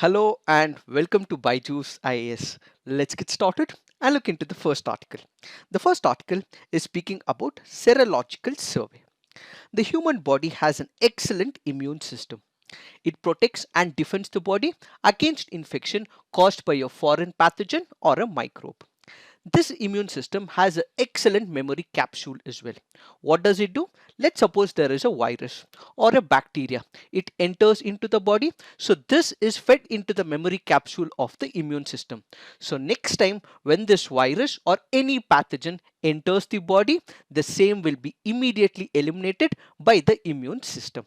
Hello and welcome to BYJU'S IAS. Let's get started and look into the first article. The first article is speaking about serological survey. The human body has an excellent immune system. It protects and defends the body against infection caused by a foreign pathogen or a microbe. This immune system has an excellent memory capsule as well. What does it do? Let's suppose there is a virus or a bacteria. It enters into the body. So this is fed into the memory capsule of the immune system. So next time when this virus or any pathogen enters the body, the same will be immediately eliminated by the immune system.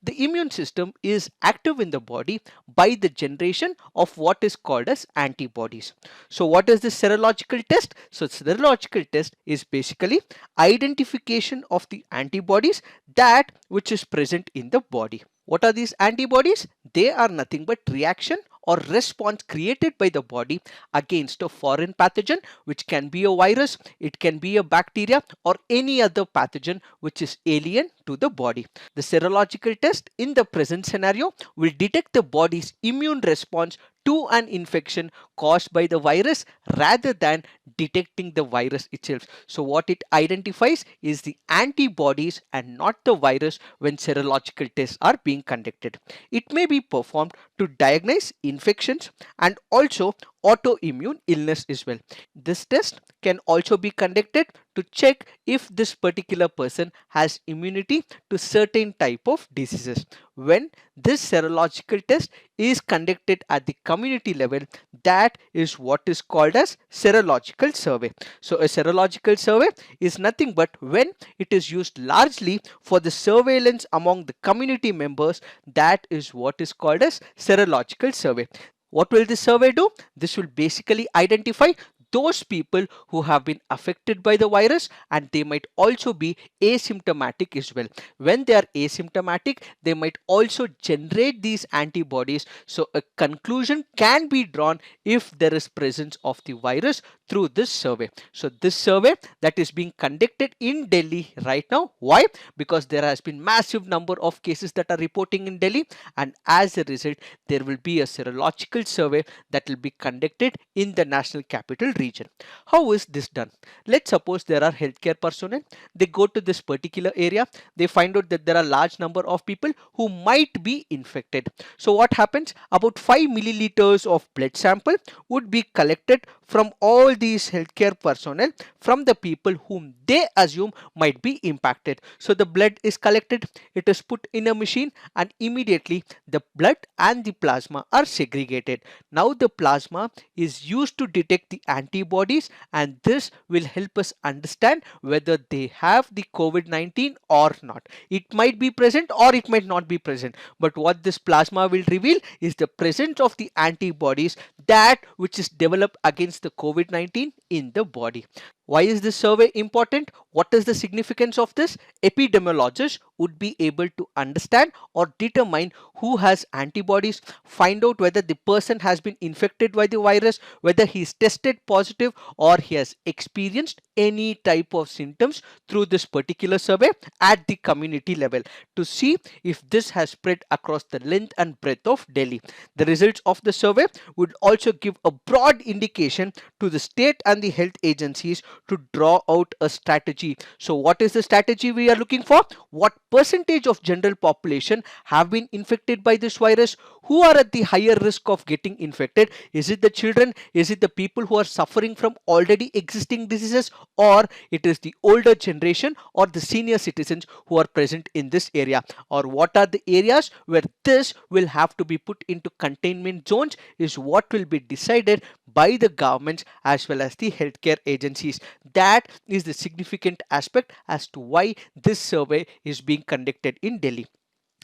The immune system is active in the body by the generation of what is called as antibodies. So what is the serological test? So serological test is basically identification of the antibodies that which is present in the body. What are these antibodies? They are nothing but reaction or response created by the body against a foreign pathogen, which can be a virus, it can be a bacteria or any other pathogen which is alien to the body. The serological test in the present scenario will detect the body's immune response to an infection caused by the virus rather than detecting the virus itself. So what it identifies is the antibodies and not the virus when serological tests are being conducted. It may be performed to diagnose infections and also autoimmune illness as well. This test can also be conducted to check if this particular person has immunity to certain type of diseases. When this serological test is conducted at the community level, that is what is called as serological survey. So a serological survey is nothing but when it is used largely for the surveillance among the community members, that is what is called as serological survey. What will this survey do? This will basically identify those people who have been affected by the virus and they might also be asymptomatic as well. When they are asymptomatic, they might also generate these antibodies. So a conclusion can be drawn if there is presence of the virus through this survey. So this survey that is being conducted in Delhi right now. Why? Because there has been massive number of cases that are reporting in Delhi, and as a result there will be a serological survey that will be conducted in the national capital region. How is this done? Let's suppose there are healthcare personnel. They go to this particular area. They find out that there are large number of people who might be infected. So what happens? About 5 milliliters of blood sample would be collected from all these healthcare personnel from the people whom they assume might be impacted. So the blood is collected, it is put in a machine, and immediately the blood and the plasma are segregated. Now the plasma is used to detect the antibodies, and this will help us understand whether they have the COVID-19 or not. It might be present or it might not be present, but what this plasma will reveal is the presence of the antibodies that which is developed against the COVID-19 in the body. Why is this survey important? What is the significance of this? Epidemiologists would be able to understand or determine who has antibodies, find out whether the person has been infected by the virus, whether he is tested positive or he has experienced any type of symptoms through this particular survey at the community level to see if this has spread across the length and breadth of Delhi. The results of the survey would also give a broad indication to the state and the health agencies to draw out a strategy. So what is the strategy we are looking for? What percentage of general population have been infected by this virus? Who are at the higher risk of getting infected? Is it the children? Is it the people who are suffering from already existing diseases, or it is the older generation or the senior citizens who are present in this area? Or what are the areas where this will have to be put into containment zones is what will be decided by the governments as well as the healthcare agencies. That is the significant aspect as to why this survey is being conducted in Delhi.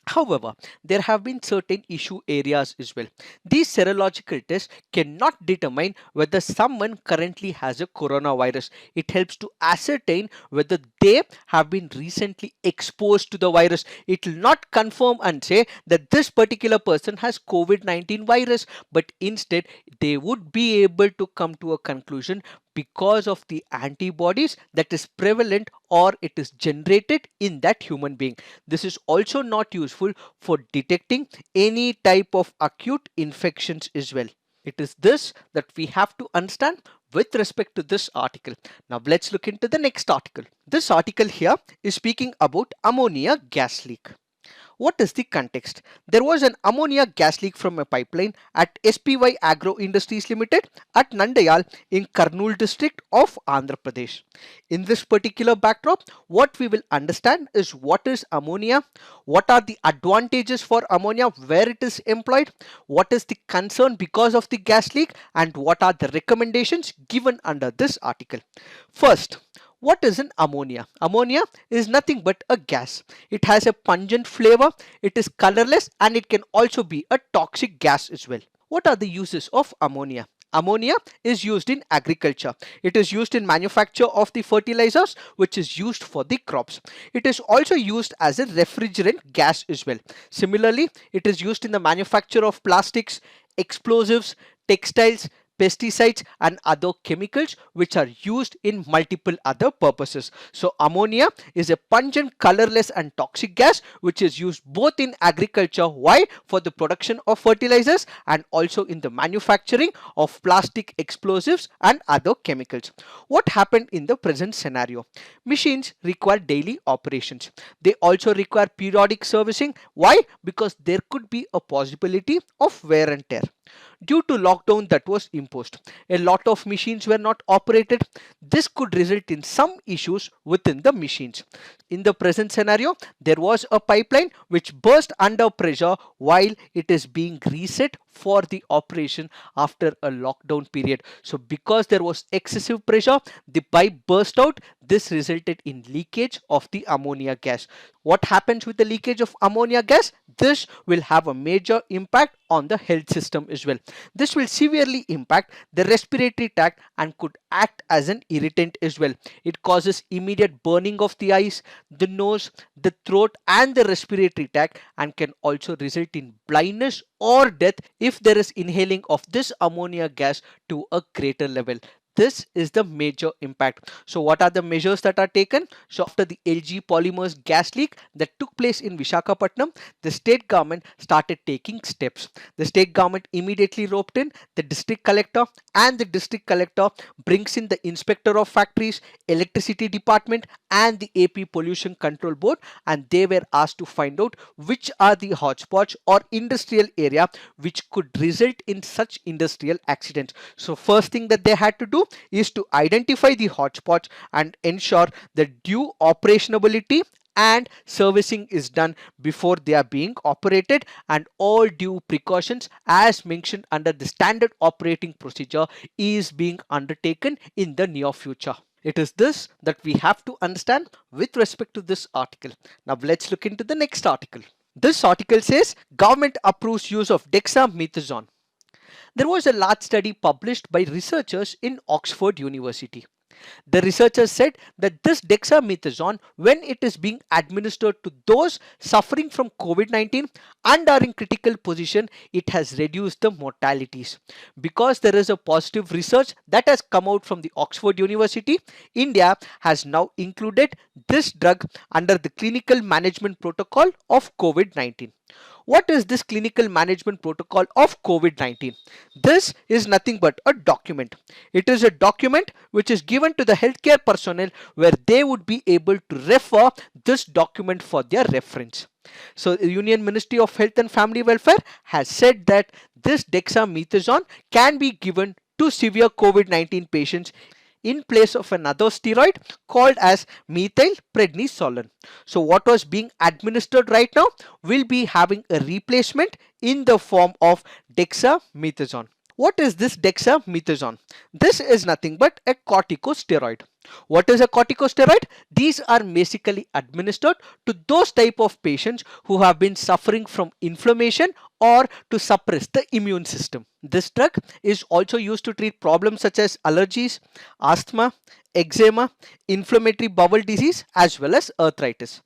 However, there have been certain issue areas as well. These serological tests cannot determine whether someone currently has a coronavirus. It helps to ascertain whether they have been recently exposed to the virus. It will not confirm and say that this particular person has COVID-19 virus, but instead they would be able to come to a conclusion because of the antibodies that is prevalent or it is generated in that human being. This is also not useful for detecting any type of acute infections as well. It is this that we have to understand with respect to this article. Now let's look into the next article. This article here is speaking about ammonia gas leak. What is the context? There was an ammonia gas leak from a pipeline at SPY Agro Industries Limited at Nandyal in Kurnool district of Andhra Pradesh. In this particular backdrop, what we will understand is what is ammonia, what are the advantages for ammonia, where it is employed, what is the concern because of the gas leak, and what are the recommendations given under this article. First, what is an ammonia? Ammonia is nothing but a gas. It has a pungent flavor, it is colorless, and it can also be a toxic gas as well. What are the uses of ammonia? Ammonia is used in agriculture. It is used in manufacture of the fertilizers which is used for the crops. It is also used as a refrigerant gas as well. Similarly, it is used in the manufacture of plastics, explosives, textiles, pesticides and other chemicals which are used in multiple other purposes. So ammonia is a pungent, colorless and toxic gas which is used both in agriculture. Why? For the production of fertilizers and also in the manufacturing of plastic, explosives and other chemicals. What happened in the present scenario? Machines require daily operations. They also require periodic servicing. Why? Because there could be a possibility of wear and tear. Due to lockdown that was imposed, a lot of machines were not operated. This could result in some issues within the machines. In the present scenario, there was a pipeline which burst under pressure while it is being reset for the operation after a lockdown period. So because there was excessive pressure, the pipe burst out. This resulted in leakage of the ammonia gas. What happens with the leakage of ammonia gas? This will have a major impact on the health system as well. This will severely impact the respiratory tract and could act as an irritant as well. It causes immediate burning of the eyes, the nose, the throat and the respiratory tract and can also result in blindness or death if there is inhaling of this ammonia gas to a greater level. This is the major impact. So what are the measures that are taken? So after the LG polymers gas leak that took place in Visakhapatnam, the state government started taking steps. The state government immediately roped in the district collector and the district collector brings in the inspector of factories, electricity department and the AP pollution control board, and they were asked to find out which are the hotspots or industrial area which could result in such industrial accidents. So first thing that they had to do is to identify the hotspots and ensure the due operationability and servicing is done before they are being operated, and all due precautions as mentioned under the standard operating procedure is being undertaken in the near future. It is this that we have to understand with respect to this article. Now let's look into the next article. This article says government approves use of dexamethasone. There was a large study published by researchers in Oxford University. The researchers said that this dexamethasone, when it is being administered to those suffering from COVID-19 and are in critical position, it has reduced the mortalities. Because there is a positive research that has come out from the Oxford University, India has now included this drug under the clinical management protocol of COVID-19. What is this clinical management protocol of COVID-19? This is nothing but a document. It is a document which is given to the healthcare personnel where they would be able to refer this document for their reference. So the Union Ministry of Health and Family Welfare has said that this dexamethasone can be given to severe COVID-19 patients in place of another steroid called as methylprednisolone. So what was being administered right now will be having a replacement in the form of dexamethasone. What is this dexamethasone? This is nothing but a corticosteroid. What is a corticosteroid? These are basically administered to those type of patients who have been suffering from inflammation or to suppress the immune system. This drug is also used to treat problems such as allergies, asthma, eczema, inflammatory bowel disease as well as arthritis.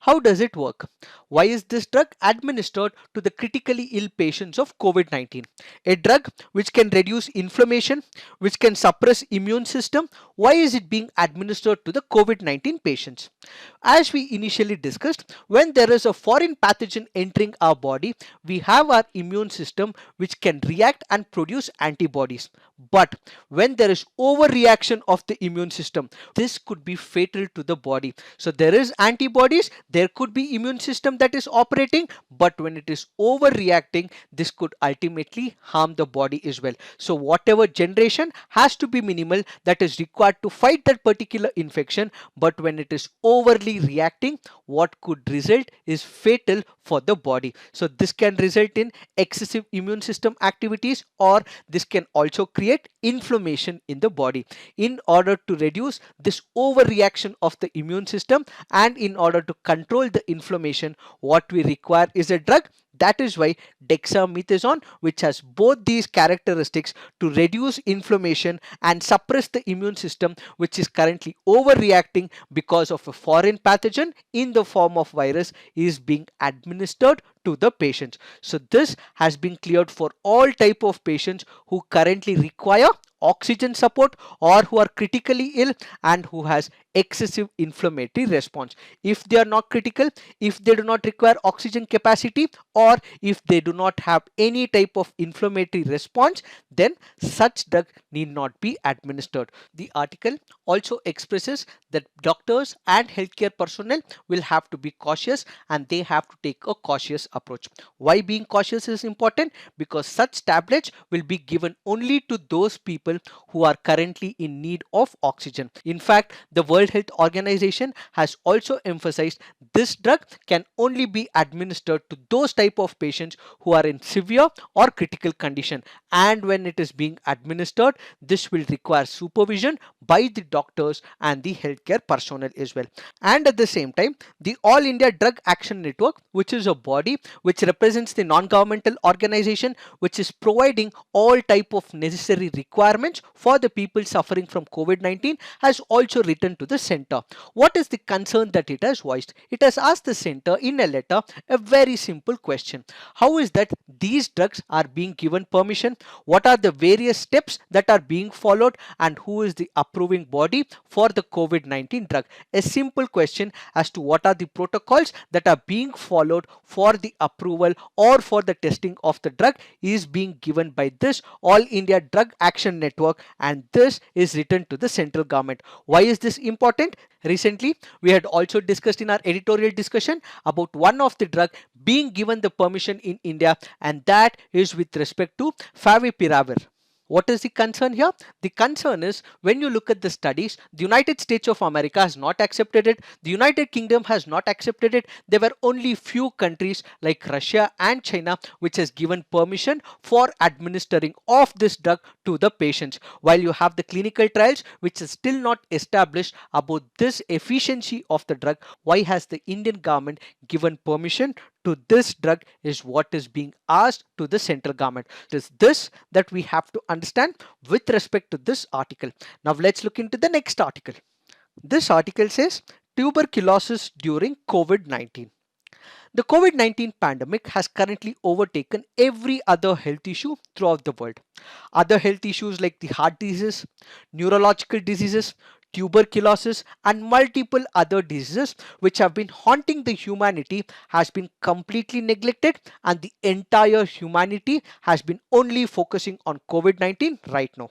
How does it work? Why is this drug administered to the critically ill patients of COVID-19? A drug which can reduce inflammation, which can suppress immune system. Why is it being administered to the COVID-19 patients? As we initially discussed, when there is a foreign pathogen entering our body, we have our immune system which can react and produce antibodies. But when there is overreaction of the immune system, this could be fatal to the body. So there is antibodies, there could be immune system that is operating, but when it is overreacting, this could ultimately harm the body as well. So whatever generation has to be minimal, that is required to fight that particular infection, but when it is overly reacting, what could result is fatal for the body. So this can result in excessive immune system activities, or this can also create inflammation in the body. In order to reduce this overreaction of the immune system and in order to control the inflammation, what we require is a drug. That is why dexamethasone, which has both these characteristics to reduce inflammation and suppress the immune system, which is currently overreacting because of a foreign pathogen in the form of virus, is being administered to the patients. So this has been cleared for all type of patients who currently require oxygen support or who are critically ill and who has excessive inflammatory response. If they are not critical, if they do not require oxygen capacity, or if they do not have any type of inflammatory response, then such drug need not be administered. The article also expresses that doctors and healthcare personnel will have to be cautious and they have to take a cautious approach. Why being cautious is important? Because such tablets will be given only to those people who are currently in need of oxygen. In fact, the World Health Organization has also emphasized this drug can only be administered to those type of patients who are in severe or critical condition, and when it is being administered, this will require supervision by the doctors and the healthcare personnel as well. And at the same time, the All India Drug Action Network, which is a body which represents the non-governmental organization which is providing all type of necessary requirements for the people suffering from COVID-19, has also written to the center. What is the concern that it has voiced? It has asked the center in a letter a very simple question. How is that these drugs are being given permission? What are the various steps that are being followed, and who is the approving body for the COVID-19 drug? A simple question as to what are the protocols that are being followed for the approval or for the testing of the drug is being given by this All India Drug Action Network, and this is written to the central government. Why is this important? Recently, we had also discussed in our editorial discussion about one of the drug being given the permission in India, and that is with respect to favipiravir. What is the concern here? The concern is when you look at the studies, the United States of America has not accepted it. The United Kingdom has not accepted it. There were only few countries like Russia and China which has given permission for administering of this drug to the patients. While you have the clinical trials which is still not established about this efficiency of the drug, why has the Indian government given permission to this drug is what is being asked to the central government. It is this that we have to understand with respect to this article. Now let's look into the next article. This article says tuberculosis during COVID-19. The COVID-19 pandemic has currently overtaken every other health issue throughout the world. Other health issues like the heart diseases, neurological diseases, tuberculosis and multiple other diseases which have been haunting the humanity has been completely neglected, and the entire humanity has been only focusing on COVID-19 right now.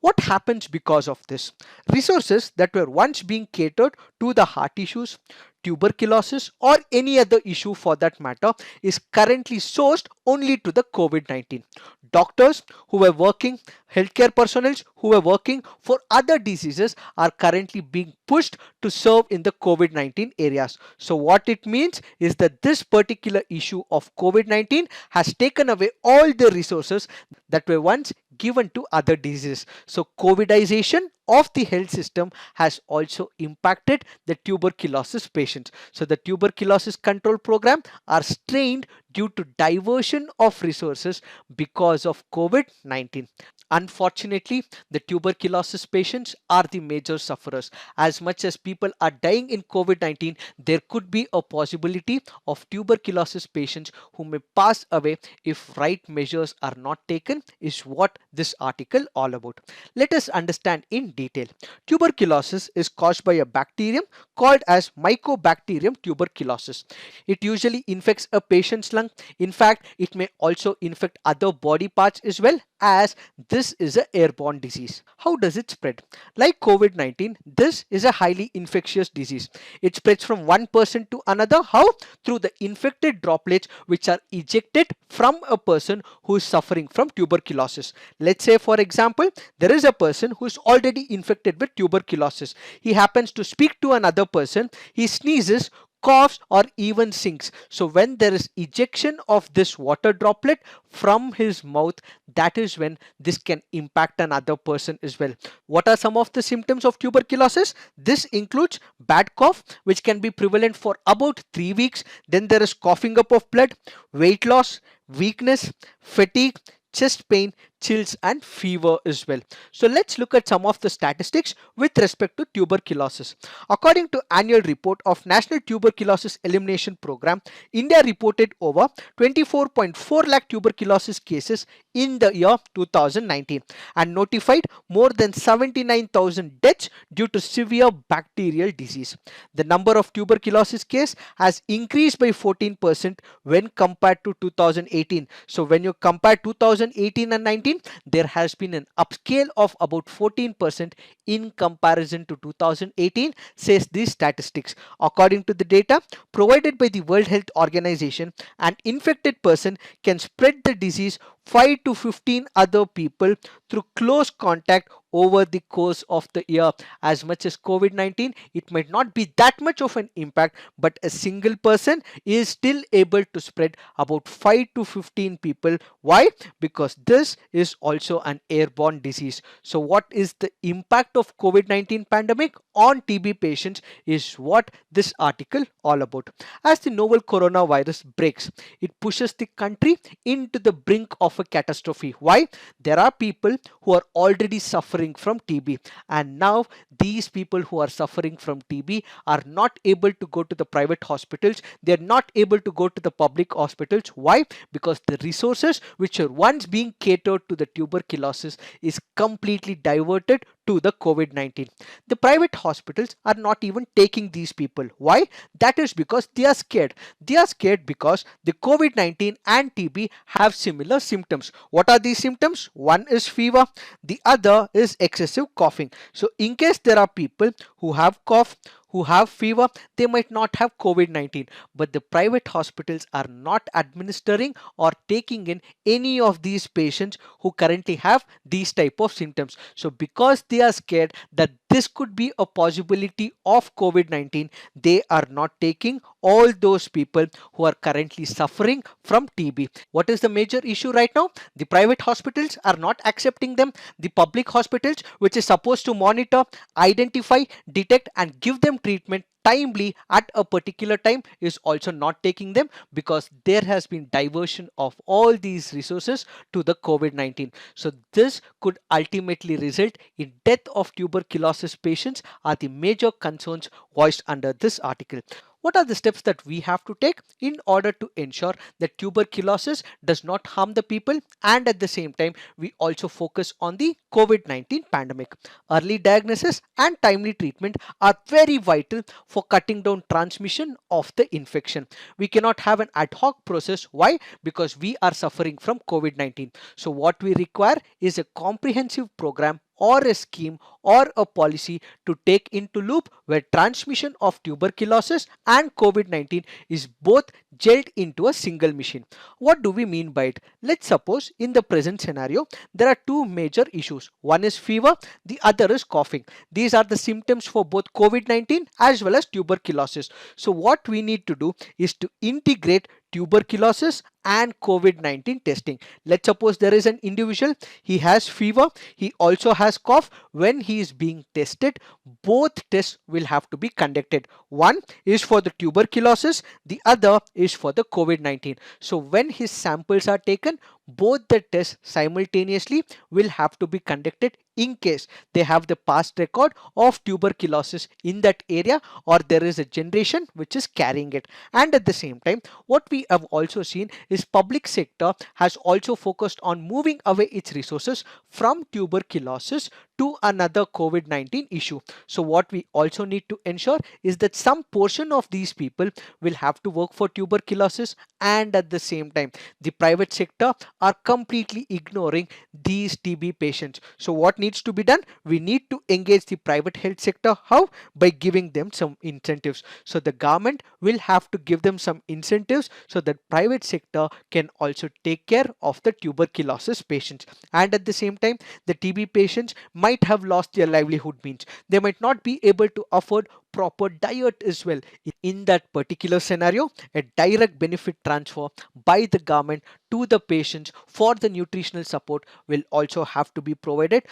What happens because of this? Resources that were once being catered to the heart issues, tuberculosis or any other issue for that matter is currently sourced only to the COVID-19. Doctors who were working, healthcare personnel who were working for other diseases are currently being pushed to serve in the COVID-19 areas. So what it means is that this particular issue of COVID-19 has taken away all the resources that were once given to other diseases. So COVIDization of the health system has also impacted the tuberculosis patients. So the tuberculosis control program are strained due to diversion of resources because of COVID-19. Unfortunately, the tuberculosis patients are the major sufferers. As much as people are dying in COVID-19, there could be a possibility of tuberculosis patients who may pass away if right measures are not taken, is what this article all about. Let us understand in detail. Tuberculosis is caused by a bacterium called as Mycobacterium tuberculosis. It usually infects a patient's lung. In fact, it may also infect other body parts as well, as this is an airborne disease. How does it spread? Like COVID-19, this is a highly infectious disease. It spreads from one person to another. How? Through the infected droplets which are ejected from a person who is suffering from tuberculosis. Let's say, for example, there is a person who is already infected with tuberculosis. He happens to speak to another person. He sneezes, coughs, or even sinks. So when there is ejection of this water droplet from his mouth, that is when this can impact another person as well. What are some of the symptoms of tuberculosis? This includes bad cough, which can be prevalent for about 3 weeks. Then there is coughing up of blood, weight loss, weakness, fatigue, chest pain, chills, and fever as well. So let's look at some of the statistics with respect to tuberculosis. According to annual report of National Tuberculosis Elimination Program, India reported over 24.4 lakh tuberculosis cases in the year 2019 and notified more than 79,000 deaths due to severe bacterial disease. The number of tuberculosis cases has increased by 14% when compared to 2018. So when you compare 2018 and 19, there has been an upscale of about 14% in comparison to 2018, says these statistics. According to the data provided by the World Health Organization, an infected person can spread the disease 5 to 15 other people through close contact over the course of the year. As much as COVID-19, it might not be that much of an impact, but a single person is still able to spread about 5 to 15 people. Why? Because this is also an airborne disease. So what is the impact of COVID-19 pandemic on TB patients is what this article all about. As the novel coronavirus breaks, it pushes the country into the brink of a catastrophe. Why? There are people who are already suffering from TB, and now these people who are suffering from TB are not able to go to the private hospitals. They are not able to go to the public hospitals. Why? Because the resources which are once being catered to the tuberculosis is completely diverted to the COVID-19. The private hospitals are not even taking these people. Why? That is because they are scared. They are scared because the COVID-19 and TB have similar symptoms. What are these symptoms? One is fever, the other is excessive coughing. So in case there are people who have cough, who have fever, they might not have COVID-19, but the private hospitals are not administering or taking in any of these patients who currently have these type of symptoms. So because they are scared that this could be a possibility of COVID-19, they are not taking all those people who are currently suffering from TB. What is the major issue right now? The private hospitals are not accepting them. The public hospitals, which is supposed to monitor, identify, detect, and give them treatment timely at a particular time, is also not taking them because there has been diversion of all these resources to the COVID-19. So this could ultimately result in death of tuberculosis patients are the major concerns voiced under this article. What are the steps that we have to take in order to ensure that tuberculosis does not harm the people, and at the same time we also focus on the COVID-19 pandemic? Early diagnosis and timely treatment are very vital for cutting down transmission of the infection. We cannot have an ad hoc process. Why? Because we are suffering from COVID-19. So what we require is a comprehensive program or a scheme or a policy to take into loop where transmission of tuberculosis and COVID-19 is both gelled into a single machine. What do we mean by it? Let's suppose in the present scenario there are two major issues. One is fever, the other is coughing. These are the symptoms for both COVID-19 as well as tuberculosis. So what we need to do is to integrate tuberculosis and COVID-19 testing. Let's suppose there is an individual, he has fever, he also has cough. When he is being tested, both tests will have to be conducted. One is for the tuberculosis, the other is for the COVID-19. So when his samples are taken, both the tests simultaneously will have to be conducted in case they have the past record of tuberculosis in that area, or there is a generation which is carrying it. And at the same time, what we have also seen is public sector has also focused on moving away its resources from tuberculosis to another COVID-19 issue. So what we also need to ensure is that some portion of these people will have to work for tuberculosis, and at the same time the private sector are completely ignoring these TB patients. So what needs to be done? We need to engage the private health sector. How? By giving them some incentives. So the government will have to give them some incentives so that private sector can also take care of the tuberculosis patients. And at the same time, the TB patients might have lost their livelihood means. They might not be able to afford proper diet as well. In that particular scenario, a direct benefit transfer by the government to the patients for the nutritional support will also have to be provided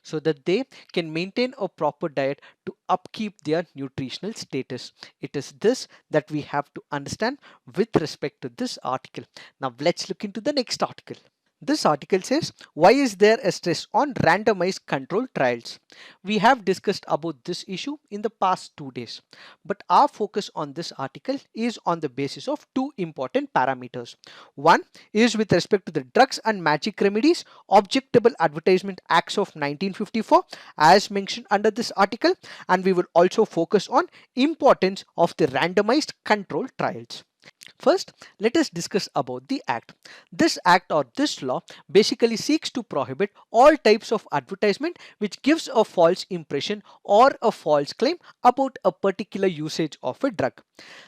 so that they can maintain a proper diet to upkeep their nutritional status. It is this that we have to understand with respect to this article. Now let's look into the next article. This article says, why is there a stress on randomized controlled trials? We have discussed about this issue in the past 2 days, but our focus on this article is on the basis of two important parameters. One is with respect to the Drugs and Magic Remedies Objectable Advertisement Acts of 1954 as mentioned under this article, and we will also focus on importance of the randomized controlled trials. First, let us discuss about the act. This act or this law basically seeks to prohibit all types of advertisement which gives a false impression or a false claim about a particular usage of a drug.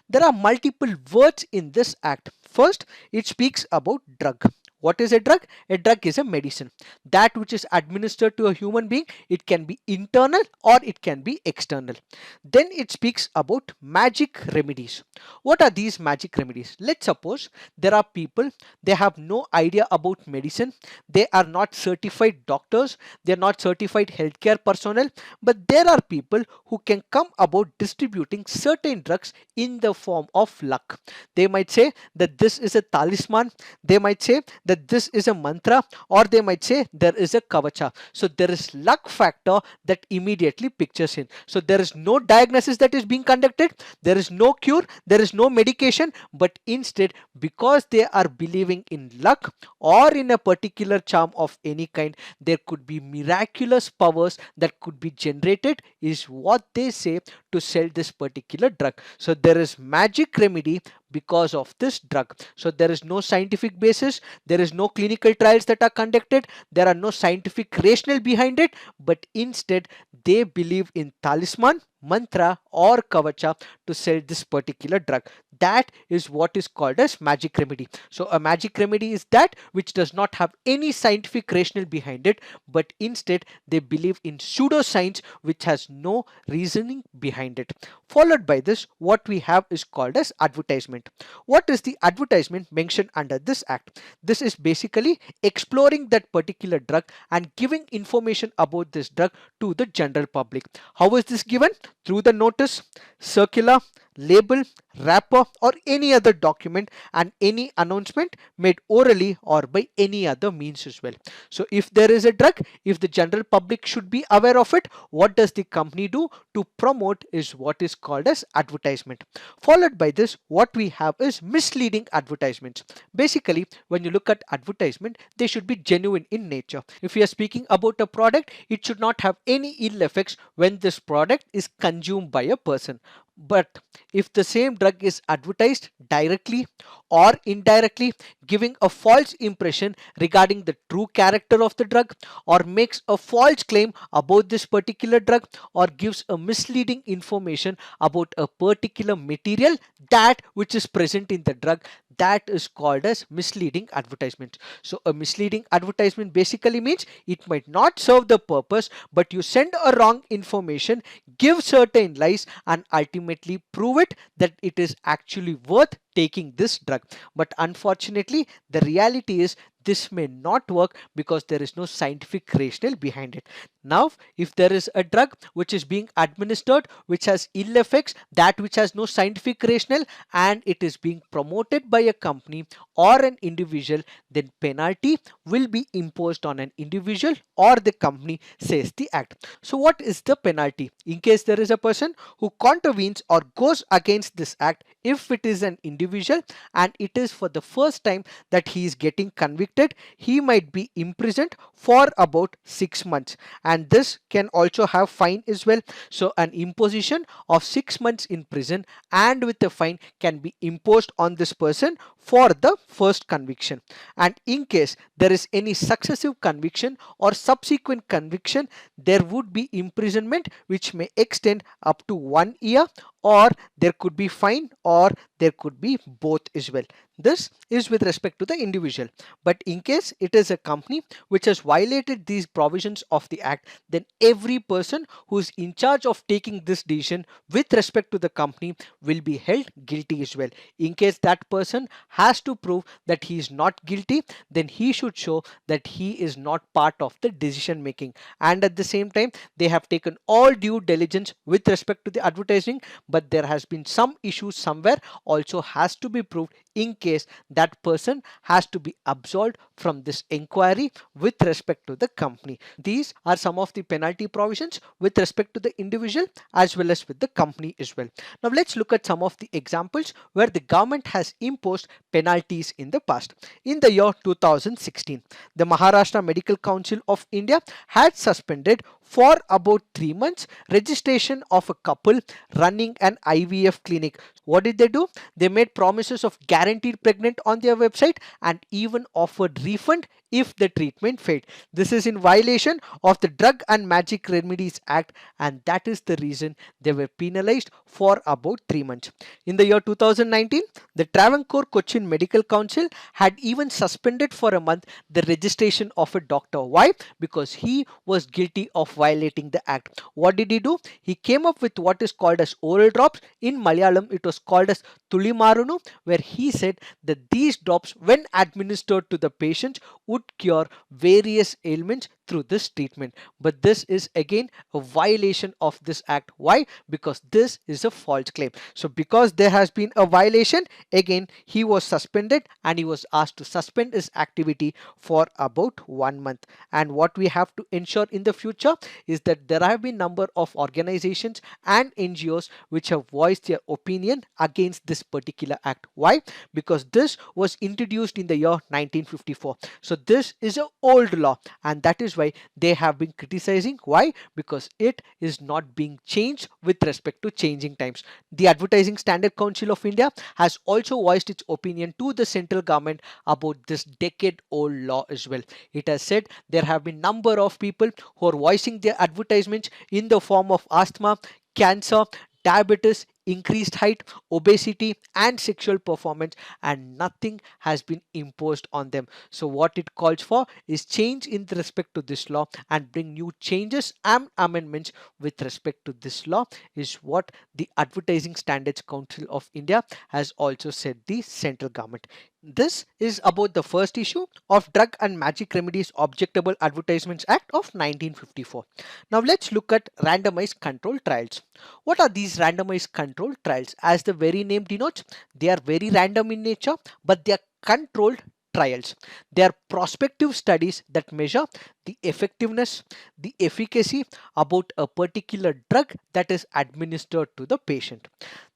There are multiple words in this act. First, it speaks about drug. What is a drug? A drug is a medicine. That which is administered to a human being, it can be internal or it can be external. Then it speaks about magic remedies. What are these magic remedies? Let's suppose there are people, they have no idea about medicine. They are not certified doctors. They are not certified healthcare personnel. But there are people who can come about distributing certain drugs in the form of luck. They might say that this is a talisman. They might say that this is a mantra, or they might say there is a kavacha. So there is luck factor that immediately pictures in. So there is no diagnosis that is being conducted, there is no cure, there is no medication, but instead, because they are believing in luck or in a particular charm of any kind, there could be miraculous powers that could be generated, is what they say to sell this particular drug. So there is magic remedy because of this drug. So there is no scientific basis, there is no clinical trials that are conducted, there are no scientific rationale behind it, but instead they believe in talisman, mantra or kavacha to sell this particular drug. That is what is called as magic remedy. So a magic remedy is that which does not have any scientific rationale behind it, but instead they believe in pseudoscience which has no reasoning behind it. Followed by this, what we have is called as advertisement. What is the advertisement mentioned under this act? This is basically exploring that particular drug and giving information about this drug to the general public. How is this given? Through the notice, circular, label, wrapper or any other document, and any announcement made orally or by any other means as well. So if there is a drug, if the general public should be aware of it, what does the company do to promote is what is called as advertisement. Followed by this, what we have is misleading advertisements. Basically, when you look at advertisement, they should be genuine in nature. If we are speaking about a product, it should not have any ill effects when this product is consumed by a person. But if the same drug is advertised directly or indirectly, giving a false impression regarding the true character of the drug, or makes a false claim about this particular drug, or gives a misleading information about a particular material that which is present in the drug, that is called as misleading advertisement. So a misleading advertisement basically means it might not serve the purpose, but you send a wrong information, give certain lies, and ultimately prove it that it is actually worth taking this drug. But unfortunately, the reality is this may not work because there is no scientific rationale behind it. Now, if there is a drug which is being administered which has ill effects, that which has no scientific rationale, and it is being promoted by a company or an individual, then penalty will be imposed on an individual or the company, says the act. So what is the penalty in case there is a person who contravenes or goes against this act? If it is an individual and it is for the first time that he is getting convicted, he might be imprisoned for about 6 months, and this can also have fine as well. So an imposition of 6 months in prison and with a fine can be imposed on this person for the first conviction. And in case there is any successive conviction or subsequent conviction, there would be imprisonment which may extend up to 1 year, or there could be fine, or there could be both as well. This is with respect to the individual. But in case it is a company which has violated these provisions of the act, then every person who is in charge of taking this decision with respect to the company will be held guilty as well. In case that person has to prove that he is not guilty, then he should show that he is not part of the decision making, and at the same time they have taken all due diligence with respect to the advertising, but there has been some issues somewhere also has to be proved. In case that person has to be absolved from this inquiry with respect to the company. These are some of the penalty provisions with respect to the individual as well as with the company as well. Now let's look at some of the examples where the government has imposed penalties in the past. In the year 2016, the Maharashtra Medical Council of India had suspended for about 3 months registration of a couple running an IVF clinic. What did they do? They made promises of guaranteed pregnant on their website and even offered refund if the treatment failed. This is in violation of the Drug and Magic Remedies Act, and that is the reason they were penalized for about 3 months. In the year 2019, the Travancore Cochin Medical Council had even suspended for a month the registration of a doctor. Why? Because he was guilty of violating the act. What did he do? He came up with what is called as oral drops. In Malayalam, it was called as Tulimarunu, where he said that these drops, when administered to the patient, would cure various ailments through this treatment. But this is again a violation of this act. Why? Because this is a false claim. So because there has been a violation, again he was suspended and he was asked to suspend his activity for about 1 month. And what we have to ensure in the future is that there have been number of organizations and NGOs which have voiced their opinion against this particular act. Why? Because this was introduced in the year 1954. So this is an old law, and that is why they have been criticizing. Why? Because it is not being changed with respect to changing times. The Advertising Standard Council of India has also voiced its opinion to the central government about this decade-old law as well. It has said there have been number of people who are voicing their advertisements in the form of asthma, cancer, diabetes, increased height, obesity, and sexual performance, and nothing has been imposed on them. So what it calls for is change in respect to this law and bring new changes and amendments with respect to this law is what the Advertising Standards Council of India has also said the central government. This is about the first issue of Drug and Magic Remedies Objectable Advertisements Act of 1954. Now let's look at randomized controlled trials. What are these randomized controlled trials? As the very name denotes, they are very random in nature, but they are controlled trials. They are prospective studies that measure the effectiveness, the efficacy about a particular drug that is administered to the patient.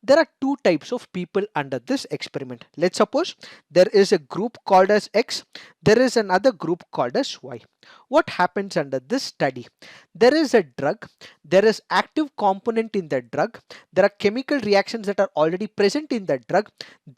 There are two types of people under this experiment. Let's suppose there is a group called as X, there is another group called as Y. What happens under this study? There is a drug, there is active component in the drug, there are chemical reactions that are already present in the drug.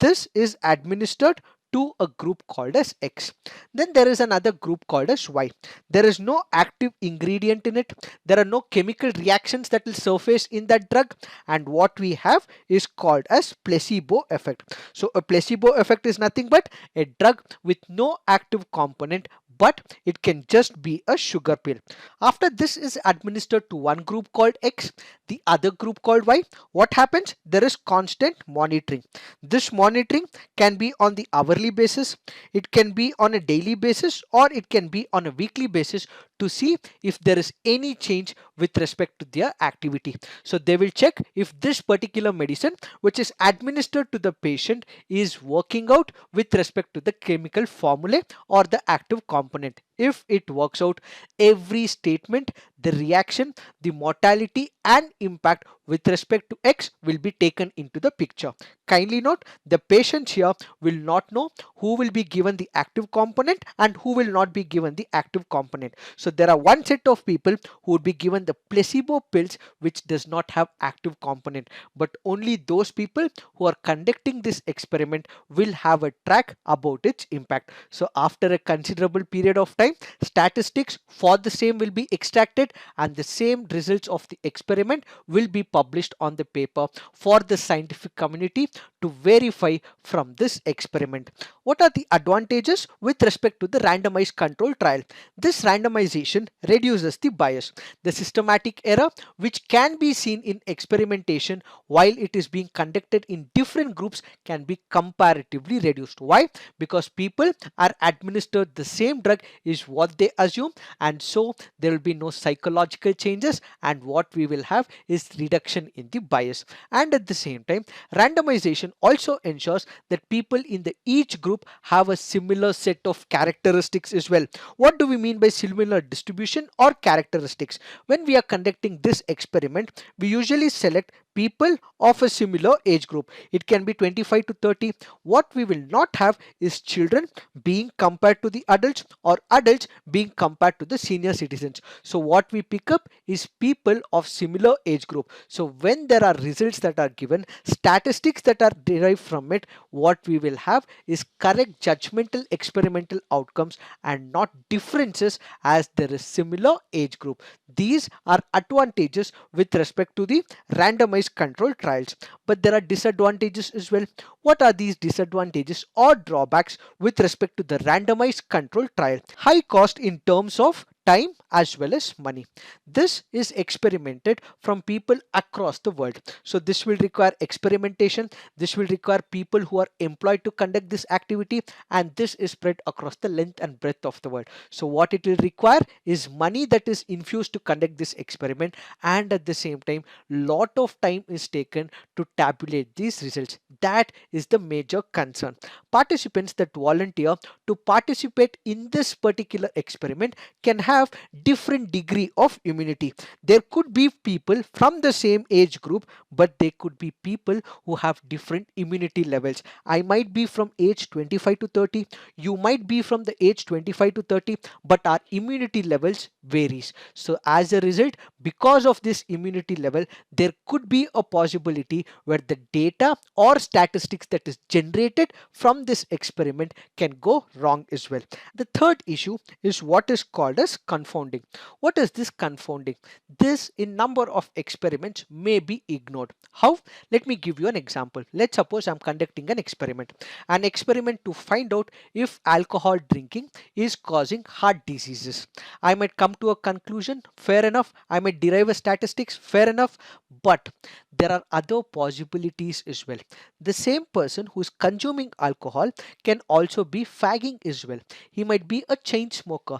This is administered to a group called as X. Then there is another group called as Y. There is no active ingredient in it. There are no chemical reactions that will surface in that drug, and what we have is called as placebo effect. So a placebo effect is nothing but a drug with no active component, but it can just be a sugar pill. After this is administered to one group called X, the other group called Y, what happens? There is constant monitoring. This monitoring can be on the hourly basis, it can be on a daily basis, or it can be on a weekly basis to see if there is any change with respect to their activity. So they will check if this particular medicine which is administered to the patient is working out with respect to the chemical formula or the active component. If it works out, every statement, the reaction, the mortality and impact with respect to X will be taken into the picture. Kindly note, the patients here will not know who will be given the active component and who will not be given the active component. So there are one set of people who would be given the placebo pills which does not have active component, but only those people who are conducting this experiment will have a track about its impact. So after a considerable period of time, statistics for the same will be extracted and the same results of the experiment will be published on the paper for the scientific community to verify from this experiment. What are the advantages with respect to the randomized control trial? This randomization reduces the bias. The systematic error which can be seen in experimentation while it is being conducted in different groups can be comparatively reduced. Why? Because people are administered the same drug is what they assume, and so there will be no psychological changes, and what we will have is reduction in the bias. And at the same time, randomization also ensures that people in the each group have a similar set of characteristics as well. What do we mean by similar distribution or characteristics? When we are conducting this experiment, we usually select people of a similar age group. It can be 25 to 30. What we will not have is children being compared to the adults or adults being compared to the senior citizens. So what we pick up is people of similar age group. So when there are results that are given, statistics that are derived from it, what we will have is correct judgmental experimental outcomes and not differences as there is similar age group. These are advantages with respect to the randomized control trials, but there are disadvantages as well. What are these disadvantages or drawbacks with respect to the randomized control trial? High cost in terms of time as well as money. This is experimented from people across the world. So this will require experimentation. This will require people who are employed to conduct this activity, and this is spread across the length and breadth of the world. So what it will require is money that is infused to conduct this experiment, and at the same time lot of time is taken to tabulate these results. That is the major concern. Participants that volunteer to participate in this particular experiment can have different degree of immunity. There could be people from the same age group, but they could be people who have different immunity levels. I might be from age 25 to 30, you might be from the age 25 to 30, but our immunity levels varies. So as a result, because of this immunity level, there could be a possibility where the data or statistics that is generated from this experiment can go wrong as well. The third issue is what is called as confounding. What is this confounding? This in number of experiments may be ignored. How? Let me give you an example. Let's suppose I'm conducting an experiment to find out if alcohol drinking is causing heart diseases. I might come to a conclusion, fair enough. I might derive a statistics, fair enough, but there are other possibilities as well. The same person who is consuming alcohol can also be fagging as well. He might be a chain smoker.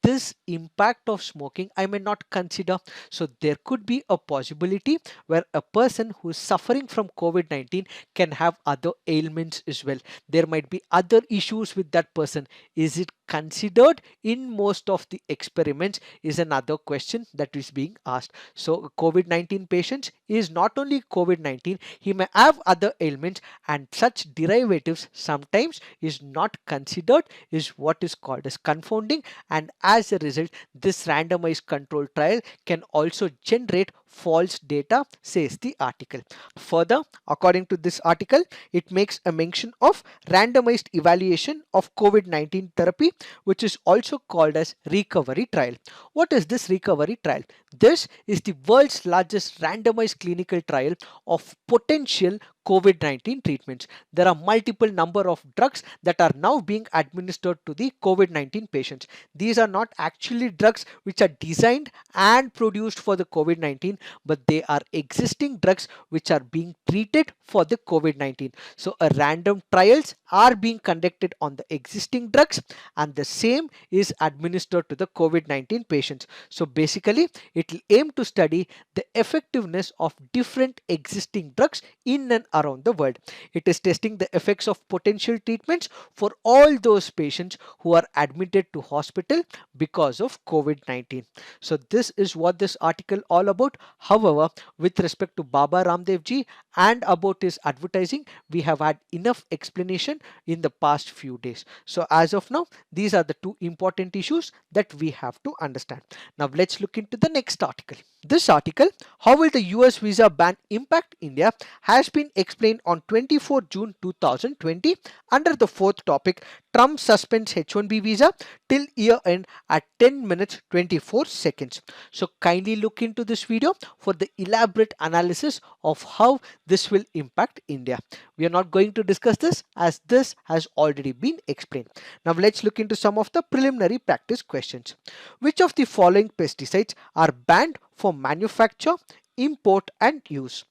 This impact of smoking I may not consider. So there could be a possibility where a person who is suffering from COVID-19 can have other ailments as well. There might be other issues with that person. Is it considered in most of the experiments is another question that is being asked. So COVID-19 patients is not only COVID-19, he may have other ailments, and such derivatives sometimes is not considered, is what is called as confounding, and as a result this randomized control trial can also generate false data, says the article. Further, according to this article, it makes a mention of randomized evaluation of COVID-19 therapy, which is also called as recovery trial. What is this recovery trial? This is the world's largest randomized clinical trial of potential COVID-19 treatments. There are multiple number of drugs that are now being administered to the COVID-19 patients. These are not actually drugs which are designed and produced for the COVID-19, but they are existing drugs which are being treated for the COVID-19. So a random trials are being conducted on the existing drugs, and the same is administered to the COVID-19 patients. So basically it will aim to study the effectiveness of different existing drugs in and around the world. It is testing the effects of potential treatments for all those patients who are admitted to hospital because of COVID-19. So this is what this article all about. However, with respect to Baba Ramdev ji and about his advertising, we have had enough explanation in the past few days. So as of now, these are the two important issues that we have to understand. Now let's look into the next article. This article, how will the US visa ban impact India, has been explained on 24 June 2020 under the fourth topic, Trump suspends H1B visa till year end at 10 minutes 24 seconds. So kindly look into this video for the elaborate analysis of how this will impact India. We are not going to discuss this as this has already been explained. Now let's look into some of the preliminary practice questions. Which of the following pesticides are banned for manufacture, import and use?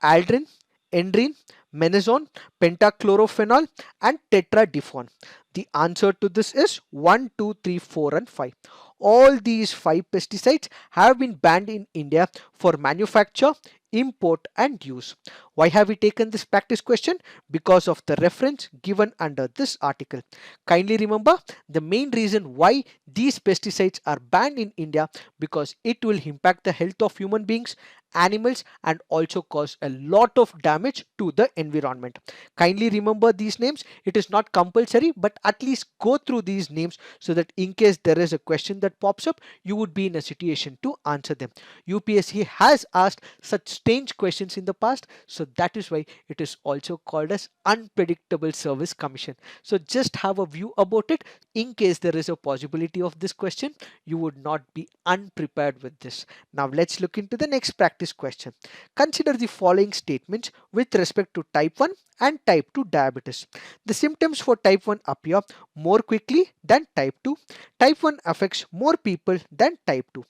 Aldrin, Endrin, Menazone, pentachlorophenol and tetradifone. The answer to this is 1, 2, 3, 4 and 5. All these 5 pesticides have been banned in India for manufacture, import and use. Why have we taken this practice question? Because of the reference given under this article. Kindly remember the main reason why these pesticides are banned in India, because it will impact the health of human beings, animals and also cause a lot of damage to the environment. Kindly remember these names. It is not compulsory, but at least go through these names so that in case there is a question that pops up, you would be in a situation to answer them. UPSC has asked such strange questions in the past, so that is why it is also called as Unpredictable Service Commission. So just have a view about it. In case there is a possibility of this question, you would not be unprepared with this. Now let's look into the next practice question. Consider the following statements with respect to type 1 and type 2 diabetes. The symptoms for type 1 appear more quickly than type 2. Type 1 affects more people than type 2.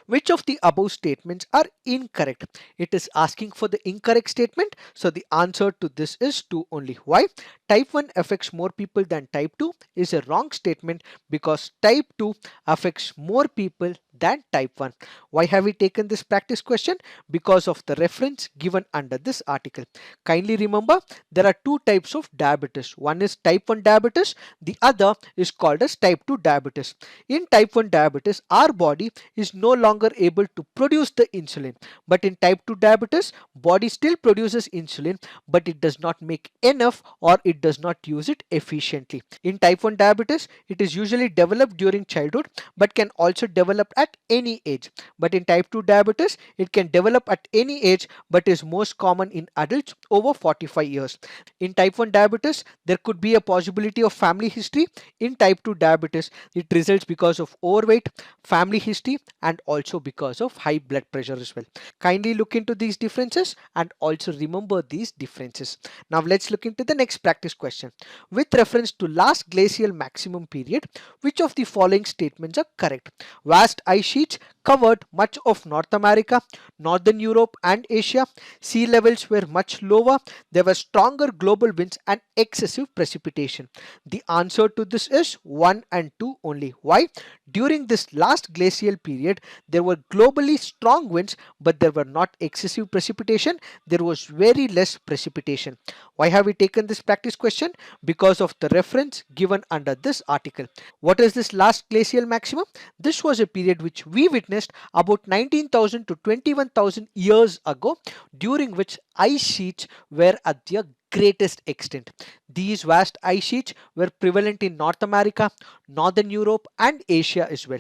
Which of the above statements are incorrect? It is asking for the incorrect statement. So the answer to this is 2 only. Why? Type 1 affects more people than type 2 is a wrong statement, because type 2 affects more people than type 1. Why have we taken this practice question? Because of the reference given under this article. Kindly remember there are two types of diabetes. One is type 1 diabetes, the other is called as type 2 diabetes. In type 1 diabetes, our body is no longer able to produce the insulin, but in type 2 diabetes, body still produces insulin, but it does not make enough or it does not use it efficiently. In type 1 diabetes, it is usually developed during childhood but can also develop at any age. But in type 2 diabetes, it can develop at any age but is most common in adults over 45 years. In type 1 diabetes, there could be a possibility of family history. In type 2 diabetes, it results because of overweight, family history and also because of high blood pressure as well. Kindly look into these differences and also remember these differences. Now let's look into the next practice question. With reference to last glacial maximum period, which of the following statements are correct? Vast ice sheets covered much of North America, Northern Europe and Asia. Sea levels were much lower. There were stronger global winds and excessive precipitation. The answer to this is 1 and 2 only. Why? During this last glacial period, there were globally strong winds, but there were not excessive precipitation. There was very less precipitation. Why have we taken this practice question? Because of the reference given under this article. What is this last glacial maximum? This was a period which we witnessed about 19,000 to 21,000 years ago, during which ice sheets were at their greatest extent. These vast ice sheets were prevalent in North America, Northern Europe and Asia as well.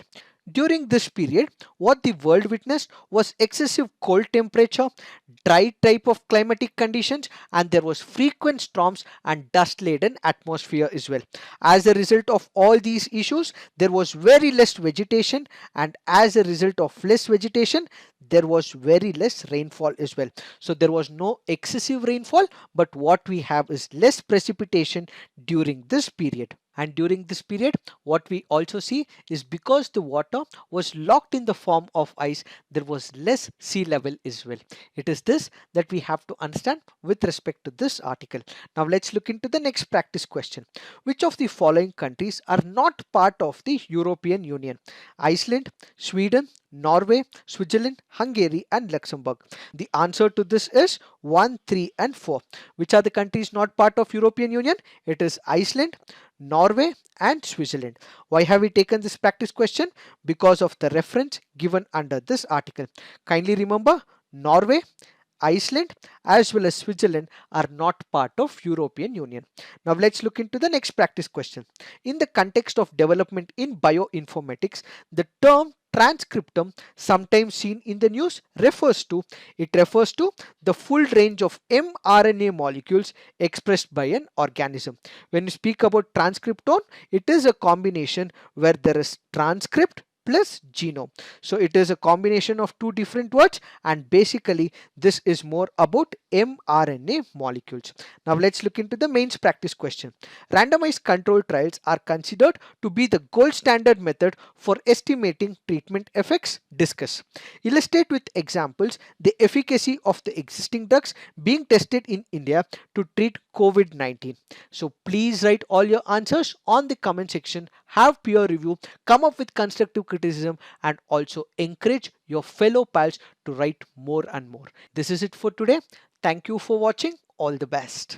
During this period, what the world witnessed was excessive cold temperature, dry type of climatic conditions, and there was frequent storms and dust laden atmosphere as well. As a result of all these issues, there was very less vegetation, and as a result of less vegetation, there was very less rainfall as well. So there was no excessive rainfall, but what we have is less precipitation during this period. And during this period, what we also see is because the water was locked in the form of ice, there was less sea level as well. It is this that we have to understand with respect to this article. Now let's look into the next practice question. Which of the following countries are not part of the European Union? Iceland, Sweden, Norway, Switzerland, Hungary and Luxembourg. The answer to this is 1, 3 and 4. Which are the countries not part of European Union? It is Iceland, Norway and Switzerland. Why have we taken this practice question? Because of the reference given under this article. Kindly remember, Norway, Iceland as well as Switzerland are not part of European Union. Now let's look into the next practice question. In the context of development in bioinformatics, the term transcriptome, sometimes seen in the news, refers to the full range of mRNA molecules expressed by an organism. When we speak about transcriptome, it is a combination where there is transcript plus genome. So it is a combination of two different words, and basically this is more about mRNA molecules. Now let's look into the mains practice question. Randomized controlled trials are considered to be the gold standard method for estimating treatment effects. Discuss. Illustrate with examples the efficacy of the existing drugs being tested in India to treat COVID-19. So please write all your answers on the comment section, have peer review, come up with constructive criticism, and also encourage your fellow pals to write more and more. This is it for today. Thank you for watching. All the best.